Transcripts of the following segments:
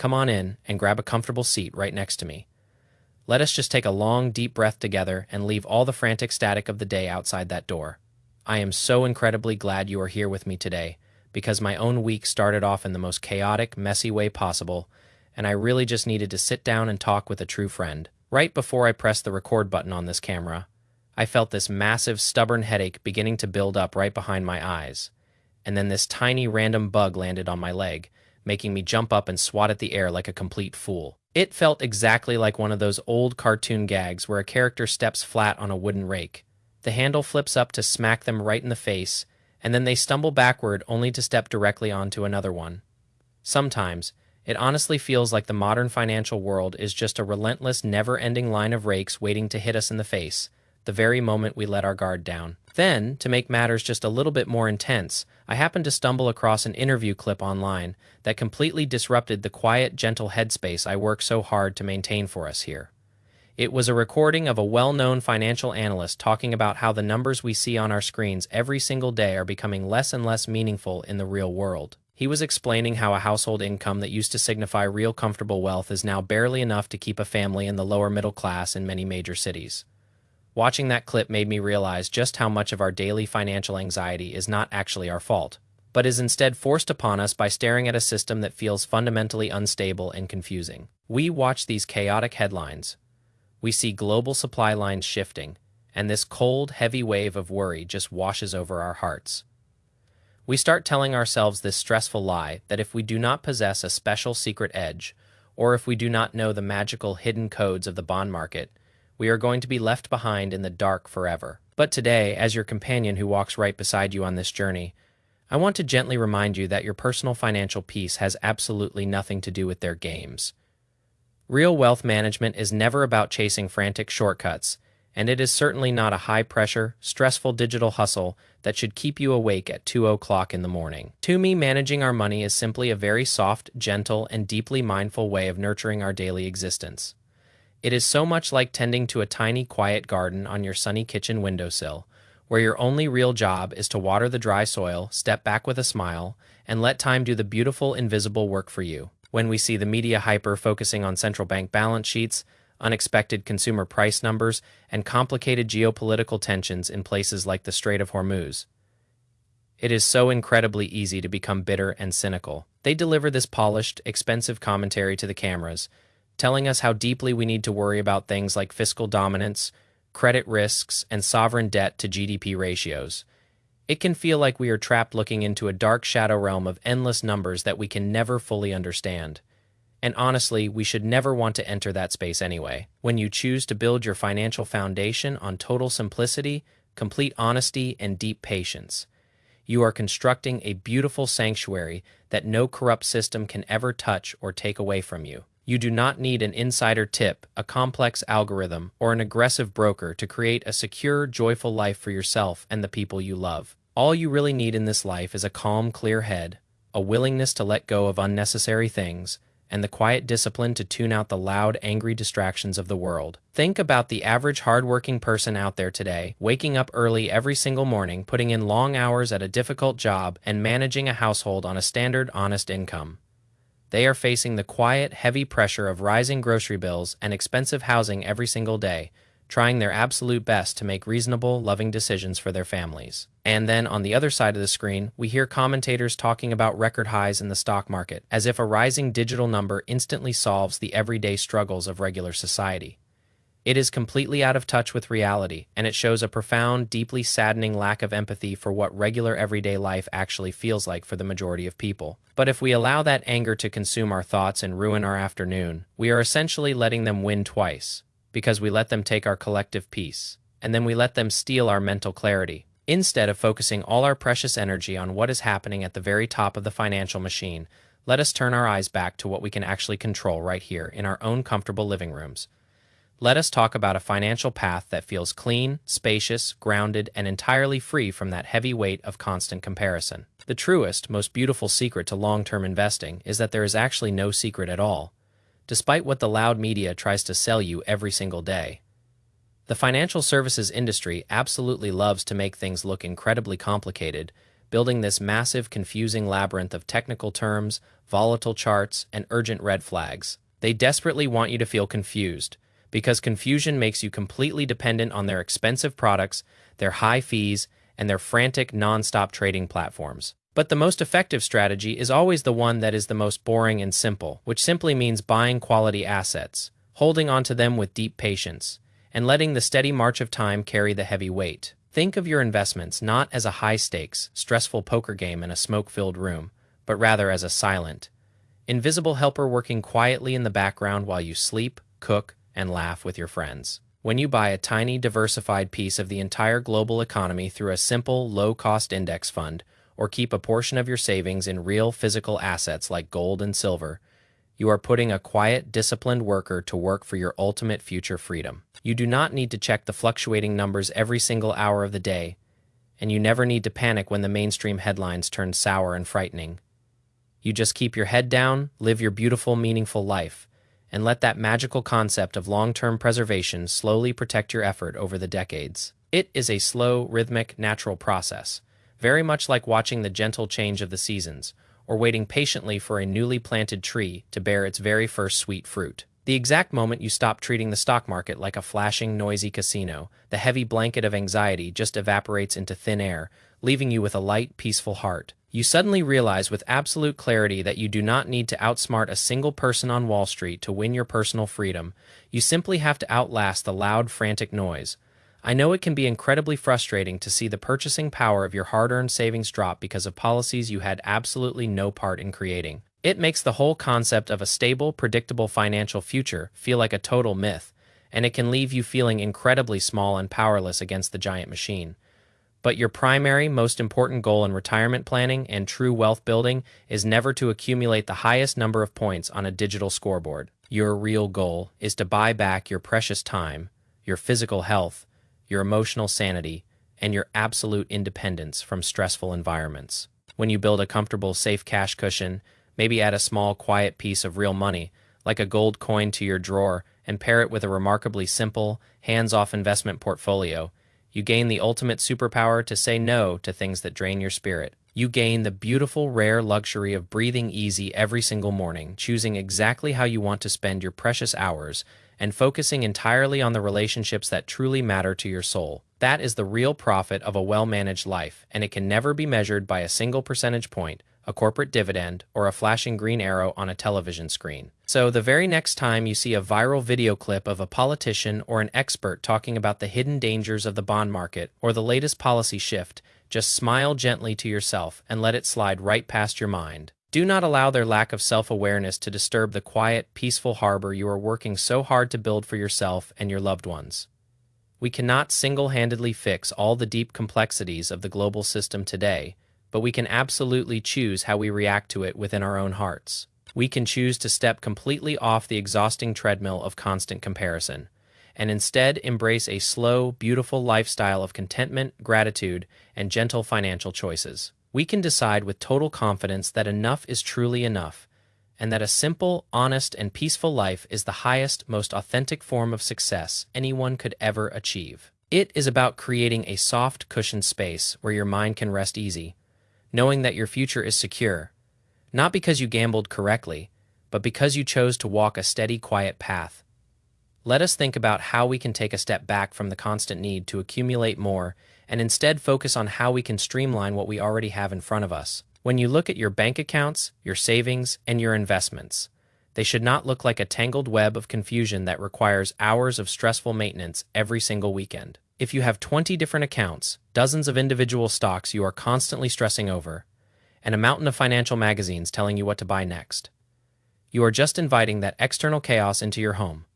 Come on in and grab a comfortable seat right next to me. Let us just take a long, deep breath together and leave all the frantic static of the day outside that door. I am so incredibly glad you are here with me today, because my own week started off in the most chaotic, messy way possible, and I really just needed to sit down and talk with a true friend. Right before I pressed the record button on this camera, I felt this massive, stubborn headache beginning to build up right behind my eyes, and then this tiny random bug landed on my leg, making me jump up and swat at the air like a complete fool. It felt exactly like one of those old cartoon gags where a character steps flat on a wooden rake. The handle flips up to smack them right in the face, and then they stumble backward only to step directly onto another one. Sometimes, it honestly feels like the modern financial world is just a relentless, never-ending line of rakes waiting to hit us in the face, the very moment we let our guard down. Then, to make matters just a little bit more intense, I happened to stumble across an interview clip online that completely disrupted the quiet, gentle headspace I work so hard to maintain for us here. It was a recording of a well-known financial analyst talking about how the numbers we see on our screens every single day are becoming less and less meaningful in the real world. He was explaining how a household income that used to signify real comfortable wealth is now barely enough to keep a family in the lower middle class in many major cities. Watching that clip made me realize just how much of our daily financial anxiety is not actually our fault, but is instead forced upon us by staring at a system that feels fundamentally unstable and confusing. We watch these chaotic headlines. We see global supply lines shifting, and this cold, heavy wave of worry just washes over our hearts. We start telling ourselves this stressful lie that if we do not possess a special secret edge, or if we do not know the magical hidden codes of the bond market, we are going to be left behind in the dark forever. But today, as your companion who walks right beside you on this journey, I want to gently remind you that your personal financial peace has absolutely nothing to do with their games. Real wealth management is never about chasing frantic shortcuts, and it is certainly not a high-pressure, stressful digital hustle that should keep you awake at 2 o'clock in the morning. To me, managing our money is simply a very soft, gentle, and deeply mindful way of nurturing our daily existence. It is so much like tending to a tiny, quiet garden on your sunny kitchen windowsill, where your only real job is to water the dry soil, step back with a smile, and let time do the beautiful, invisible work for you. When we see the media hyper focusing on central bank balance sheets, unexpected consumer price numbers, and complicated geopolitical tensions in places like the Strait of Hormuz, it is so incredibly easy to become bitter and cynical. They deliver this polished, expensive commentary to the cameras, telling us how deeply we need to worry about things like fiscal dominance, credit risks, and sovereign debt to GDP ratios. It can feel like we are trapped looking into a dark shadow realm of endless numbers that we can never fully understand. And honestly, we should never want to enter that space anyway. When you choose to build your financial foundation on total simplicity, complete honesty, and deep patience, you are constructing a beautiful sanctuary that no corrupt system can ever touch or take away from you. You do not need an insider tip, a complex algorithm, or an aggressive broker to create a secure, joyful life for yourself and the people you love. All you really need in this life is a calm, clear head, a willingness to let go of unnecessary things, and the quiet discipline to tune out the loud, angry distractions of the world. Think about the average hardworking person out there today, waking up early every single morning, putting in long hours at a difficult job, and managing a household on a standard, honest income. They are facing the quiet, heavy pressure of rising grocery bills and expensive housing every single day, trying their absolute best to make reasonable, loving decisions for their families. And then, on the other side of the screen, we hear commentators talking about record highs in the stock market, as if a rising digital number instantly solves the everyday struggles of regular society. It is completely out of touch with reality, and it shows a profound, deeply saddening lack of empathy for what regular everyday life actually feels like for the majority of people. But if we allow that anger to consume our thoughts and ruin our afternoon, we are essentially letting them win twice, because we let them take our collective peace, and then we let them steal our mental clarity. Instead of focusing all our precious energy on what is happening at the very top of the financial machine, let us turn our eyes back to what we can actually control right here in our own comfortable living rooms. Let us talk about a financial path that feels clean, spacious, grounded, and entirely free from that heavy weight of constant comparison. The truest, most beautiful secret to long-term investing is that there is actually no secret at all, despite what the loud media tries to sell you every single day. The financial services industry absolutely loves to make things look incredibly complicated, building this massive, confusing labyrinth of technical terms, volatile charts, and urgent red flags. They desperately want you to feel confused, because confusion makes you completely dependent on their expensive products, their high fees, and their frantic, non-stop trading platforms. But the most effective strategy is always the one that is the most boring and simple, which simply means buying quality assets, holding onto them with deep patience, and letting the steady march of time carry the heavy weight. Think of your investments not as a high-stakes, stressful poker game in a smoke-filled room, but rather as a silent, invisible helper working quietly in the background while you sleep, cook, and laugh with your friends. When you buy a tiny, diversified piece of the entire global economy through a simple, low-cost index fund, or keep a portion of your savings in real physical assets like gold and silver, you are putting a quiet, disciplined worker to work for your ultimate future freedom. You do not need to check the fluctuating numbers every single hour of the day, and you never need to panic when the mainstream headlines turn sour and frightening. You just keep your head down, live your beautiful, meaningful life, and let that magical concept of long-term preservation slowly protect your effort over the decades. It is a slow, rhythmic, natural process, very much like watching the gentle change of the seasons, or waiting patiently for a newly planted tree to bear its very first sweet fruit. The exact moment you stop treating the stock market like a flashing, noisy casino, the heavy blanket of anxiety just evaporates into thin air, leaving you with a light, peaceful heart. You suddenly realize with absolute clarity that you do not need to outsmart a single person on Wall Street to win your personal freedom. You simply have to outlast the loud, frantic noise. I know it can be incredibly frustrating to see the purchasing power of your hard-earned savings drop because of policies you had absolutely no part in creating. It makes the whole concept of a stable, predictable financial future feel like a total myth, and it can leave you feeling incredibly small and powerless against the giant machine. But your primary, most important goal in retirement planning and true wealth building is never to accumulate the highest number of points on a digital scoreboard. Your real goal is to buy back your precious time, your physical health, your emotional sanity, and your absolute independence from stressful environments. When you build a comfortable, safe cash cushion, maybe add a small, quiet piece of real money, like a gold coin to your drawer, and pair it with a remarkably simple, hands-off investment portfolio, you gain the ultimate superpower to say no to things that drain your spirit. You gain the beautiful, rare luxury of breathing easy every single morning, choosing exactly how you want to spend your precious hours, and focusing entirely on the relationships that truly matter to your soul. That is the real profit of a well-managed life, and it can never be measured by a single percentage point, a corporate dividend, or a flashing green arrow on a television screen. So the very next time you see a viral video clip of a politician or an expert talking about the hidden dangers of the bond market or the latest policy shift, just smile gently to yourself and let it slide right past your mind. Do not allow their lack of self-awareness to disturb the quiet, peaceful harbor you are working so hard to build for yourself and your loved ones. We cannot single-handedly fix all the deep complexities of the global system today, but we can absolutely choose how we react to it within our own hearts. We can choose to step completely off the exhausting treadmill of constant comparison, and instead embrace a slow, beautiful lifestyle of contentment, gratitude, and gentle financial choices. We can decide with total confidence that enough is truly enough, and that a simple, honest, and peaceful life is the highest, most authentic form of success anyone could ever achieve. It is about creating a soft, cushioned space where your mind can rest easy, knowing that your future is secure, not because you gambled correctly, but because you chose to walk a steady, quiet path. Let us think about how we can take a step back from the constant need to accumulate more and instead focus on how we can streamline what we already have in front of us. When you look at your bank accounts, your savings, and your investments, they should not look like a tangled web of confusion that requires hours of stressful maintenance every single weekend. If you have 20 different accounts, dozens of individual stocks you are constantly stressing over, and a mountain of financial magazines telling you what to buy next, you are just inviting that external chaos into your home.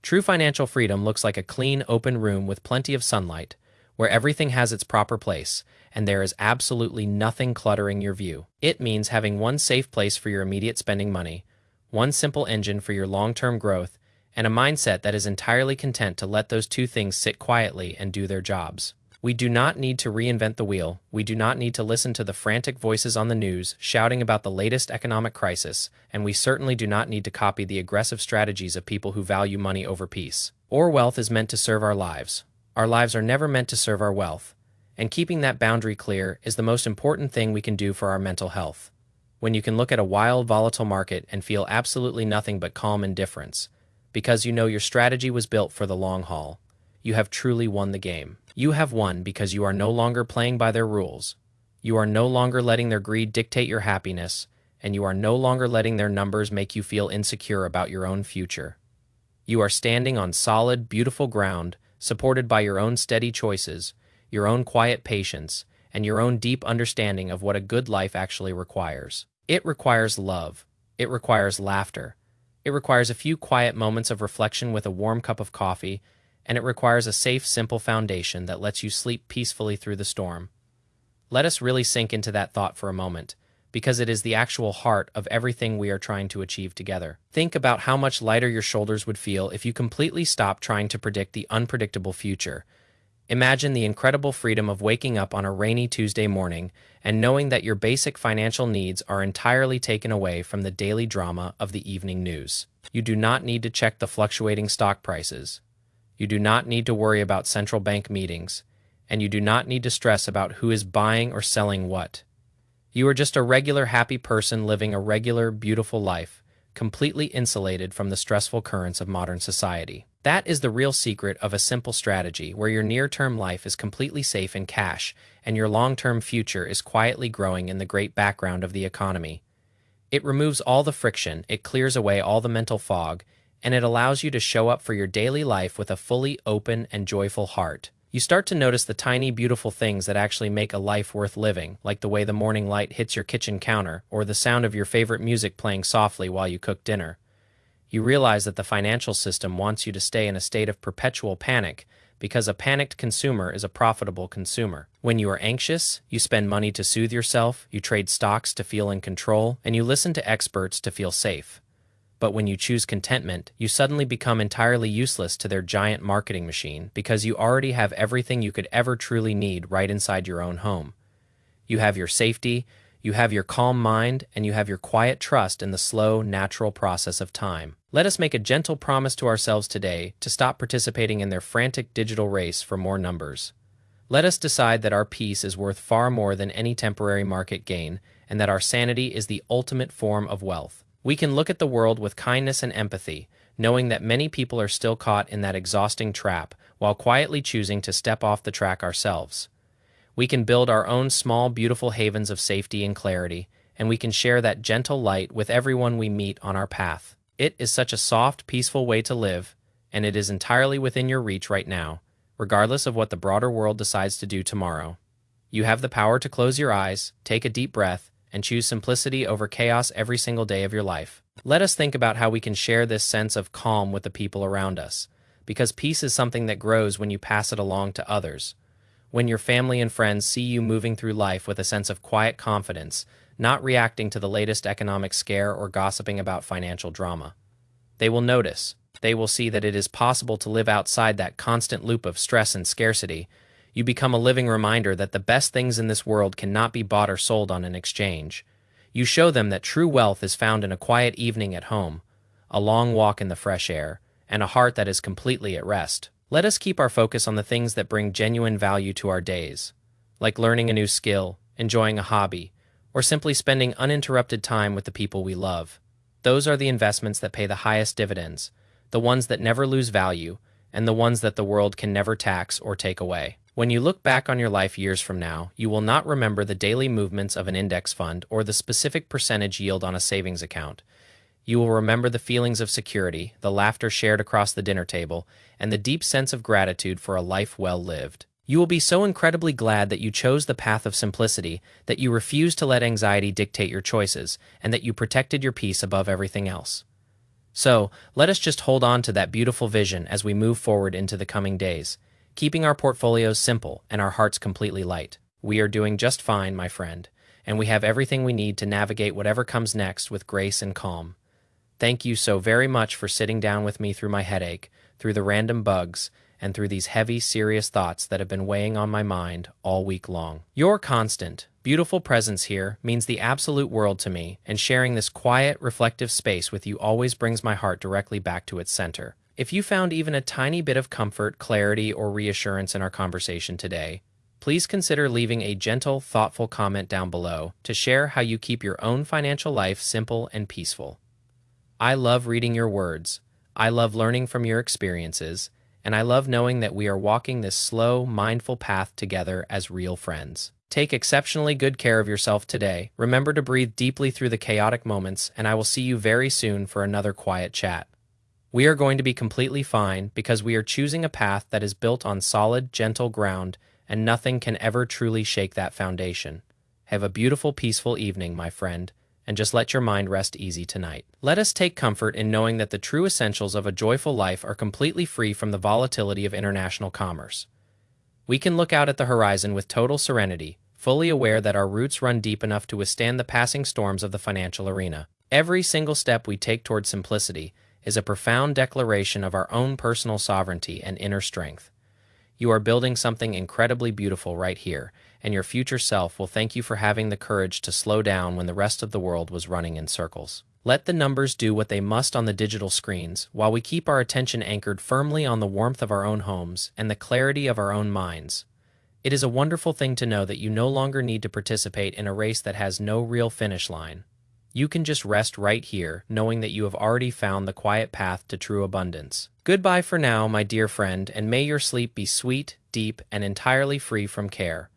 True financial freedom looks like a clean, open room with plenty of sunlight, where everything has its proper place, and there is absolutely nothing cluttering your view. It means having one safe place for your immediate spending money, one simple engine for your long-term growth, and a mindset that is entirely content to let those two things sit quietly and do their jobs. We do not need to reinvent the wheel. We do not need to listen to the frantic voices on the news shouting about the latest economic crisis, and we certainly do not need to copy the aggressive strategies of people who value money over peace. Our wealth is meant to serve our lives. Our lives are never meant to serve our wealth. And keeping that boundary clear is the most important thing we can do for our mental health. When you can look at a wild, volatile market and feel absolutely nothing but calm indifference, because you know your strategy was built for the long haul, you have truly won the game. You have won because you are no longer playing by their rules. You are no longer letting their greed dictate your happiness, and you are no longer letting their numbers make you feel insecure about your own future. You are standing on solid, beautiful ground, supported by your own steady choices, your own quiet patience, and your own deep understanding of what a good life actually requires. It requires love. It requires laughter. It requires a few quiet moments of reflection with a warm cup of coffee, and it requires a safe, simple foundation that lets you sleep peacefully through the storm. Let us really sink into that thought for a moment, because it is the actual heart of everything we are trying to achieve together. Think about how much lighter your shoulders would feel if you completely stopped trying to predict the unpredictable future. Imagine the incredible freedom of waking up on a rainy Tuesday morning and knowing that your basic financial needs are entirely taken away from the daily drama of the evening news. You do not need to check the fluctuating stock prices. You do not need to worry about central bank meetings, and you do not need to stress about who is buying or selling what. You are just a regular happy person living a regular, beautiful life, completely insulated from the stressful currents of modern society. That is the real secret of a simple strategy where your near-term life is completely safe in cash and your long-term future is quietly growing in the great background of the economy. It removes all the friction, it clears away all the mental fog, and it allows you to show up for your daily life with a fully open and joyful heart. You start to notice the tiny, beautiful things that actually make a life worth living, like the way the morning light hits your kitchen counter or the sound of your favorite music playing softly while you cook dinner. You realize that the financial system wants you to stay in a state of perpetual panic because a panicked consumer is a profitable consumer. When you are anxious, you spend money to soothe yourself, you trade stocks to feel in control, and you listen to experts to feel safe. But when you choose contentment, you suddenly become entirely useless to their giant marketing machine because you already have everything you could ever truly need right inside your own home. You have your safety, you have your calm mind, and you have your quiet trust in the slow, natural process of time. Let us make a gentle promise to ourselves today to stop participating in their frantic digital race for more numbers. Let us decide that our peace is worth far more than any temporary market gain, and that our sanity is the ultimate form of wealth. We can look at the world with kindness and empathy, knowing that many people are still caught in that exhausting trap while quietly choosing to step off the track ourselves. We can build our own small, beautiful havens of safety and clarity, and we can share that gentle light with everyone we meet on our path. It is such a soft, peaceful way to live, and it is entirely within your reach right now, regardless of what the broader world decides to do tomorrow. You have the power to close your eyes, take a deep breath, and choose simplicity over chaos every single day of your life. Let us think about how we can share this sense of calm with the people around us, because peace is something that grows when you pass it along to others. When your family and friends see you moving through life with a sense of quiet confidence, not reacting to the latest economic scare or gossiping about financial drama, they will notice. They will see that it is possible to live outside that constant loop of stress and scarcity. You become a living reminder that the best things in this world cannot be bought or sold on an exchange. You show them that true wealth is found in a quiet evening at home, a long walk in the fresh air, and a heart that is completely at rest. Let us keep our focus on the things that bring genuine value to our days, like learning a new skill, enjoying a hobby, or simply spending uninterrupted time with the people we love. Those are the investments that pay the highest dividends, the ones that never lose value, and the ones that the world can never tax or take away. When you look back on your life years from now, you will not remember the daily movements of an index fund or the specific percentage yield on a savings account. You will remember the feelings of security, the laughter shared across the dinner table, and the deep sense of gratitude for a life well lived. You will be so incredibly glad that you chose the path of simplicity, that you refused to let anxiety dictate your choices, and that you protected your peace above everything else. So, let us just hold on to that beautiful vision as we move forward into the coming days, keeping our portfolios simple and our hearts completely light. We are doing just fine, my friend, and we have everything we need to navigate whatever comes next with grace and calm. Thank you so very much for sitting down with me through my headache, through the random bugs, and through these heavy, serious thoughts that have been weighing on my mind all week long. Your constant, beautiful presence here means the absolute world to me, and sharing this quiet, reflective space with you always brings my heart directly back to its center. If you found even a tiny bit of comfort, clarity, or reassurance in our conversation today, please consider leaving a gentle, thoughtful comment down below to share how you keep your own financial life simple and peaceful. I love reading your words. I love learning from your experiences, and I love knowing that we are walking this slow, mindful path together as real friends. Take exceptionally good care of yourself today. Remember to breathe deeply through the chaotic moments, and I will see you very soon for another quiet chat. We are going to be completely fine because we are choosing a path that is built on solid, gentle ground, and nothing can ever truly shake that foundation. Have a beautiful, peaceful evening, my friend, and just let your mind rest easy tonight. Let us take comfort in knowing that the true essentials of a joyful life are completely free from the volatility of international commerce. We can look out at the horizon with total serenity, fully aware that our roots run deep enough to withstand the passing storms of the financial arena. Every single step we take toward simplicity is a profound declaration of our own personal sovereignty and inner strength. You are building something incredibly beautiful right here, and your future self will thank you for having the courage to slow down when the rest of the world was running in circles. Let the numbers do what they must on the digital screens, while we keep our attention anchored firmly on the warmth of our own homes and the clarity of our own minds. It is a wonderful thing to know that you no longer need to participate in a race that has no real finish line. You can just rest right here, knowing that you have already found the quiet path to true abundance. Goodbye for now, my dear friend, and may your sleep be sweet, deep, and entirely free from care.